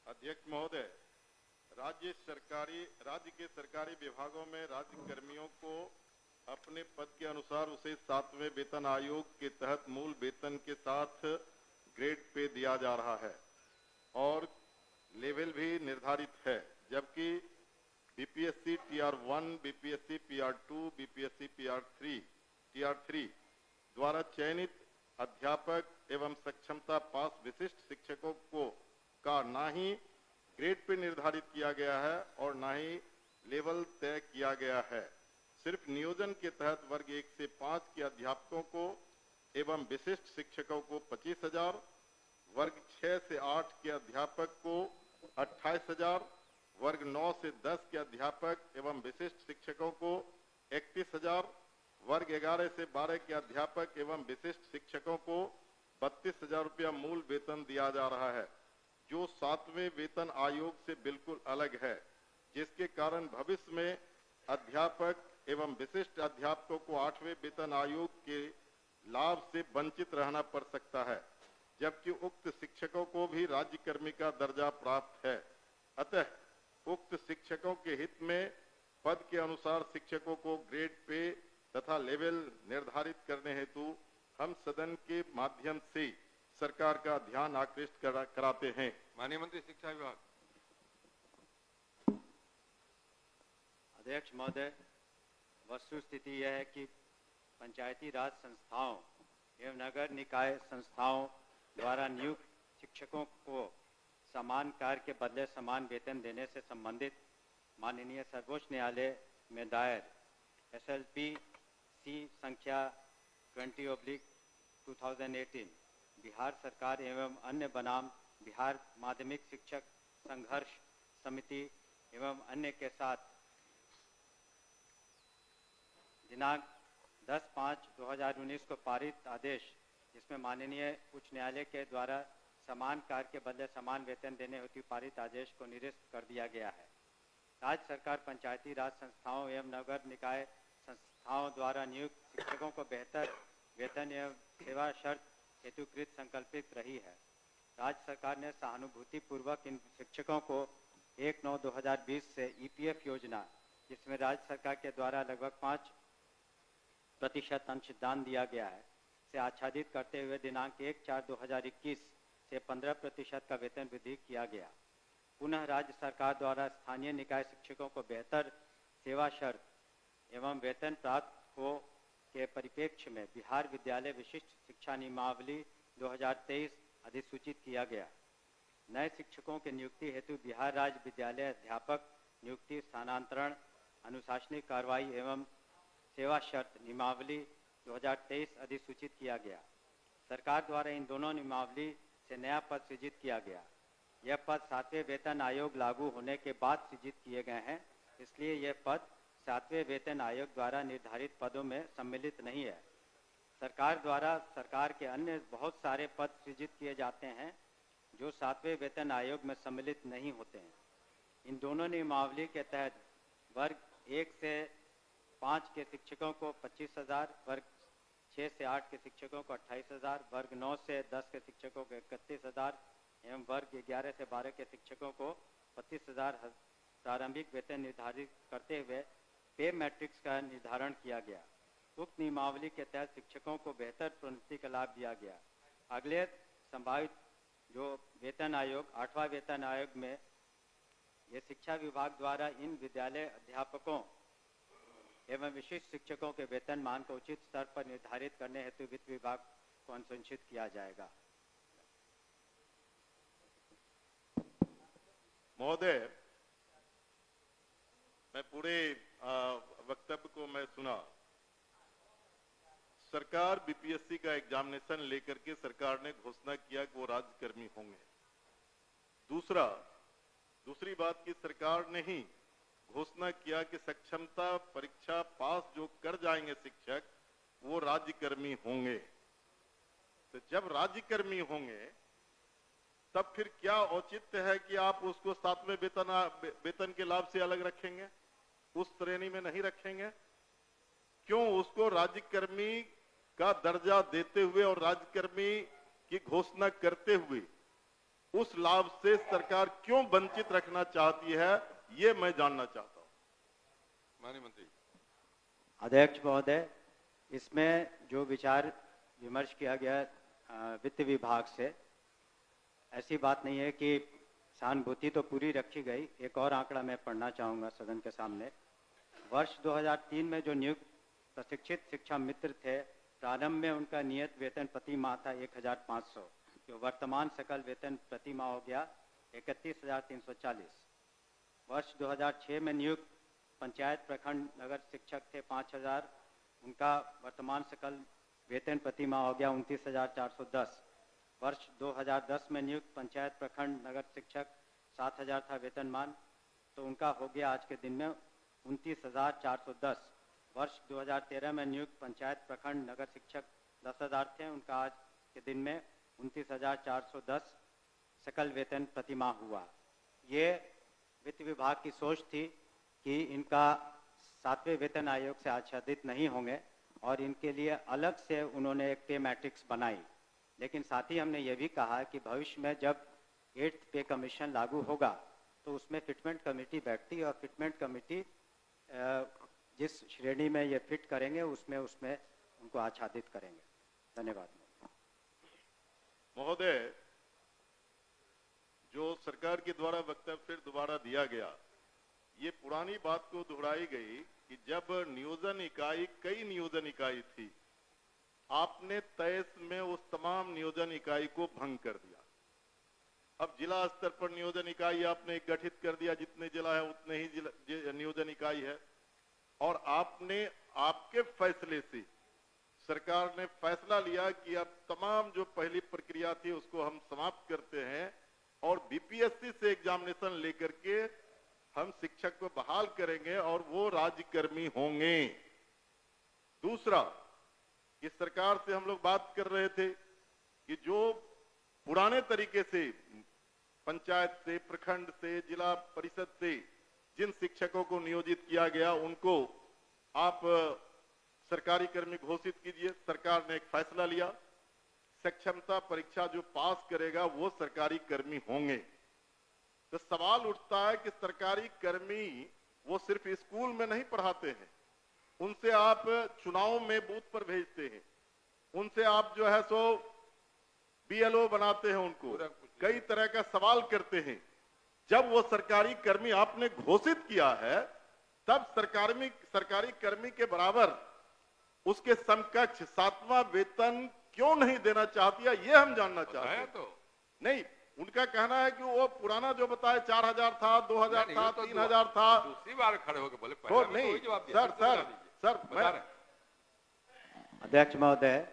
अध्यक्ष महोदय, राज्य के सरकारी विभागों में राज्य कर्मियों को अपने पद के अनुसार उसे 7वें वेतन आयोग के तहत मूल वेतन के साथ ग्रेड पे दिया जा रहा है और लेवल भी निर्धारित है, जबकि बीपीएससी टीआर1, बीपीएससी पीआर2, बीपीएससी टीआर3 द्वारा चयनित अध्यापक एवं सक्षमता पास विशिष्ट शिक्षकों को का ना ही ग्रेड पे निर्धारित किया गया है और ना ही लेवल तय किया गया है। सिर्फ नियोजन के तहत वर्ग 1 से 5 के अध्यापकों को एवं विशिष्ट शिक्षकों को 25,000, वर्ग 6 से 8 के अध्यापक को 28,000, वर्ग 9 से 10 के अध्यापक एवं विशिष्ट शिक्षकों को 31,000, वर्ग 11 से 12 के अध्यापक एवं विशिष्ट शिक्षकों को 32,000 रुपया मूल वेतन दिया जा रहा है, जो 7वें वेतन आयोग से बिल्कुल अलग है, जिसके कारण भविष्य में अध्यापक एवं विशिष्ट अध्यापकों को 8वें वेतन आयोग के लाभ से वंचित रहना पड़ सकता है, जबकि उक्त शिक्षकों को भी राज्य कर्मी का दर्जा प्राप्त है। अतः उक्त शिक्षकों के हित में पद के अनुसार शिक्षकों को ग्रेड पे तथा लेवल निर्धारित करने हेतु हम सदन के माध्यम से सरकार का ध्यान आकृष्ट कराते हैं। माननीय मंत्री शिक्षा विभाग। अध्यक्ष महोदय, वस्तु स्थिति यह है कि पंचायती राज संस्थाओं एवं नगर निकाय संस्थाओं द्वारा नियुक्त शिक्षकों को समान कार्य के बदले समान वेतन देने से संबंधित माननीय सर्वोच्च न्यायालय में दायर SLP C संख्या 20/2018 बिहार सरकार एवं अन्य बनाम बिहार माध्यमिक शिक्षक संघर्ष समिति एवं अन्य के साथ दिनांक 10/5/2019 को पारित आदेश, जिसमें माननीय उच्च न्यायालय के द्वारा समान कार्य के बदले समान वेतन देने हेतु पारित आदेश को निरस्त कर दिया गया है। राज्य सरकार पंचायती राज संस्थाओं एवं नगर निकाय संस्थाओं द्वारा नियुक्त शिक्षकों को बेहतर वेतन एवं सेवा शर्त हेतुकृत संकल्पित रही है। राज्य सरकार ने सहानुभूतिपूर्वक इन शिक्षकों को 1/9/2020 से EPF योजना, जिसमें राज्य सरकार के द्वारा लगभग 5% अंशदान दिया गया है, से आच्छादित करते हुए दिनांक 1/4/2021 से 15% का वेतन वृद्धि किया गया। पुनः राज्य सरकार द्वारा स्थानीय निकाय शिक्षकों को बेहतर सेवा शर्त एवं वेतन प्राप्त हो के परिप्रेक्ष्य में बिहार विद्यालय विशिष्ट शिक्षा नियमावली 2023 अधिसूचित किया गया। नए शिक्षकों के नियुक्ति हेतु बिहार राज्य विद्यालय अध्यापक नियुक्ति, स्थानांतरण, अनुशासनिक कार्रवाई एवं सेवा शर्त नियमावली 2023 अधिसूचित किया गया। सरकार द्वारा इन दोनों नियमावली से नया पद सृजित किया गया। यह पद 7वें वेतन आयोग लागू होने के बाद सृजित किए गए हैं, इसलिए यह पद 7वें वेतन आयोग द्वारा निर्धारित पदों में सम्मिलित नहीं है। सरकार द्वारा सरकार के अन्य बहुत सारे पद सृजित किए जाते हैं जो 7वें वेतन आयोग में सम्मिलित नहीं होते हैं। इन दोनों नियमावली के तहत वर्ग 1 से 5 के शिक्षकों को 25,000, वर्ग 6 से 8 के शिक्षकों को 28,000, वर्ग 9 से 10 के शिक्षकों को 31,000 एवं वर्ग 11 से 12 के शिक्षकों को 25,000 प्रारंभिक वेतन निर्धारित करते हुए पे मैट्रिक्स का निर्धारण किया गया। उक्त नियमावली के तहत शिक्षकों को बेहतर प्रोन्नति का लाभ दिया गया। अगले संभावित जो वेतन आयोग 8वां वेतन आयोग में ये शिक्षा विभाग द्वारा इन विद्यालय अध्यापकों एवं विशिष्ट शिक्षकों के वेतन मान को उचित स्तर पर निर्धारित करने हेतु वित्त विभाग को अनुशंसित किया जाएगा। महोदय, मैं पूरे वक्तव्य को मैं सुना। सरकार बीपीएससी का एग्जामिनेशन लेकर के सरकार ने घोषणा किया कि वो राज्यकर्मी होंगे। दूसरी बात की सरकार ने ही घोषणा किया कि सक्षमता परीक्षा पास जो कर जाएंगे शिक्षक वो राज्यकर्मी होंगे। तो जब राज्यकर्मी होंगे तब फिर क्या औचित्य है कि आप उसको 7वें वेतन के लाभ से अलग रखेंगे, उस श्रेणी में नहीं रखेंगे? क्यों उसको राज्यकर्मी का दर्जा देते हुए और राज्यकर्मी की घोषणा करते हुए उस लाभ से सरकार क्यों वंचित रखना चाहती है, ये मैं जानना चाहता हूं। माननीय मंत्री। अध्यक्ष महोदय, इसमें जो विचार विमर्श किया गया वित्त विभाग से, ऐसी बात नहीं है कि सहानुभूति तो पूरी रखी गई। एक और आंकड़ा मैं पढ़ना चाहूँगा सदन के सामने। वर्ष 2003 में जो नियुक्त प्रशिक्षित शिक्षा मित्र थे, प्रारंभ में उनका नियत वेतन प्रति माह था 1500, जो वर्तमान सकल वेतन प्रति माह हो गया 31,340। वर्ष 2006 में नियुक्त पंचायत प्रखंड नगर शिक्षक थे 5000, उनका वर्तमान सकल वेतन प्रति माह हो गया 29,410। वर्ष 2010 में नियुक्त पंचायत प्रखंड नगर शिक्षक 7000 था वेतनमान, तो उनका हो गया आज के दिन में 29,410। वर्ष 2013 में नियुक्त पंचायत प्रखंड नगर शिक्षक 10,000 थे, उनका आज के दिन में 29,410 सकल वेतन प्रति माह हुआ। ये वित्त विभाग की सोच थी कि इनका 7वें वेतन आयोग से आच्छादित नहीं होंगे और इनके लिए अलग से उन्होंने एक पे मैट्रिक्स बनाई। लेकिन साथ ही हमने ये भी कहा कि भविष्य में जब 8th पे कमीशन लागू होगा तो उसमें फिटमेंट कमेटी बैठती है और फिटमेंट कमेटी जिस श्रेणी में ये फिट करेंगे उसमें उनको आच्छादित करेंगे। धन्यवाद महोदय। जो सरकार के द्वारा वक्तव्य फिर दोबारा दिया गया, ये पुरानी बात को दोहराई गई कि जब नियोजन इकाई, कई नियोजन इकाई थी, आपने 23 में उस तमाम नियोजन इकाई को भंग कर दिया। अब जिला स्तर पर नियोजन इकाई आपने गठित कर दिया, जितने जिला है उतने ही नियोजन इकाई है। और आपने, आपके फैसले से सरकार ने फैसला लिया कि अब तमाम जो पहली प्रक्रिया थी उसको हम समाप्त करते हैं और बीपीएससी से एग्जामिनेशन लेकर के हम शिक्षक को बहाल करेंगे और वो राज्यकर्मी होंगे। दूसरा, इस सरकार से हम लोग बात कर रहे थे कि जो पुराने तरीके से पंचायत से, प्रखंड से, जिला परिषद से जिन शिक्षकों को नियोजित किया गया उनको आप सरकारी कर्मी घोषित कीजिए। सरकार ने एक फैसला लिया, सक्षमता परीक्षा जो पास करेगा वो सरकारी कर्मी होंगे। तो सवाल उठता है कि सरकारी कर्मी वो सिर्फ स्कूल में नहीं पढ़ाते हैं, उनसे आप चुनाव में बूथ पर भेजते हैं, उनसे आप जो है सो बीएलओ बनाते हैं, उनको कई तरह का सवाल करते हैं। जब वो सरकारी कर्मी आपने घोषित किया है, तब सरकारी कर्मी के बराबर उसके समकक्ष 7वां वेतन क्यों नहीं देना चाहती है, ये हम जानना चाहते हैं। तो नहीं, उनका कहना है कि वो पुराना जो बताया 4000 था, 2000 था, 3000 था। दूसरी बार खड़े होकर बोले तो नहीं सर मैं अध्यक्ष महोदय,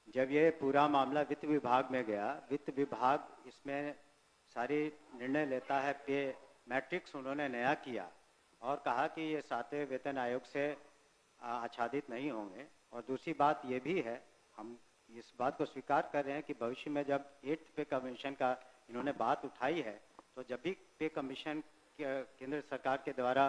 जब ये पूरा मामला वित्त विभाग में गया, वित्त विभाग इसमें सारी निर्णय लेता है। पे मैट्रिक्स उन्होंने नया किया और कहा कि ये 7वें वेतन आयोग से आच्छादित नहीं होंगे। और दूसरी बात ये भी है, हम इस बात को स्वीकार कर रहे हैं कि भविष्य में जब 8th पे कमीशन का इन्होंने बात उठाई है, तो जब भी पे कमीशन केंद्र सरकार के द्वारा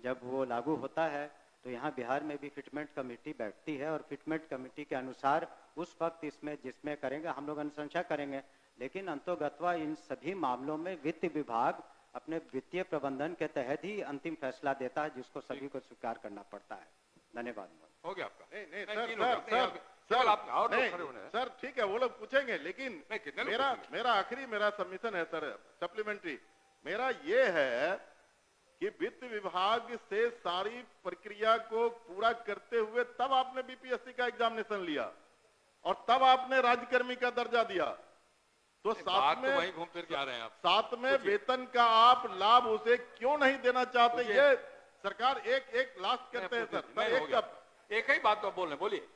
जब वो लागू होता है तो यहाँ बिहार में भी फिटमेंट कमेटी बैठती है और फिटमेंट कमेटी के अनुसार उस वक्त इसमें जिसमें करेंगे हम लोग अनुशंसा करेंगे। लेकिन अंतोगत्वा इन सभी मामलों में वित्त विभाग अपने वित्तीय प्रबंधन के तहत ही अंतिम फैसला देता है, जिसको सभी को स्वीकार करना पड़ता है। धन्यवाद। हो गया आपका। नहीं सर सर ठीक है, वो लोग पूछेंगे, लेकिन मेरा आखिरी सबमिशन है सर, सप्लीमेंट्री मेरा ये है कि वित्त विभाग से सारी प्रक्रिया को पूरा करते हुए तब आपने बीपीएससी का एग्जामिनेशन लिया और तब आपने राज्यकर्मी का दर्जा दिया। तो साथ में वहीं घूम फिर के आ रहे हैं आप। साथ में वेतन का आप लाभ उसे क्यों नहीं देना चाहते, ये सरकार एक लास्ट करते हैं सर। एक ही बात तो बोल रहे, बोलिए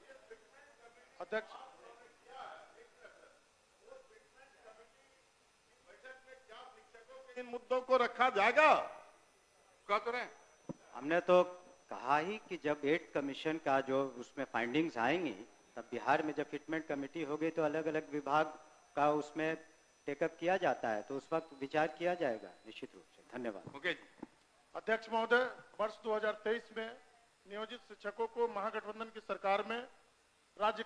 अध्यक्ष। इन मुद्दों को रखा जाएगा, कह तो रहे। हमने तो कहा ही कि जब 8th कमीशन का जो उसमें फाइंडिंग्स आएंगी, तब बिहार में जब फिटमेंट कमेटी होगी तो अलग अलग विभाग का उसमें टेकअप किया जाता है, तो उस वक्त विचार किया जाएगा निश्चित रूप से। धन्यवाद। ओके जी। अध्यक्ष महोदय, वर्ष 2023 में नियोजित शिक्षकों को महागठबंधन की सरकार में राज्य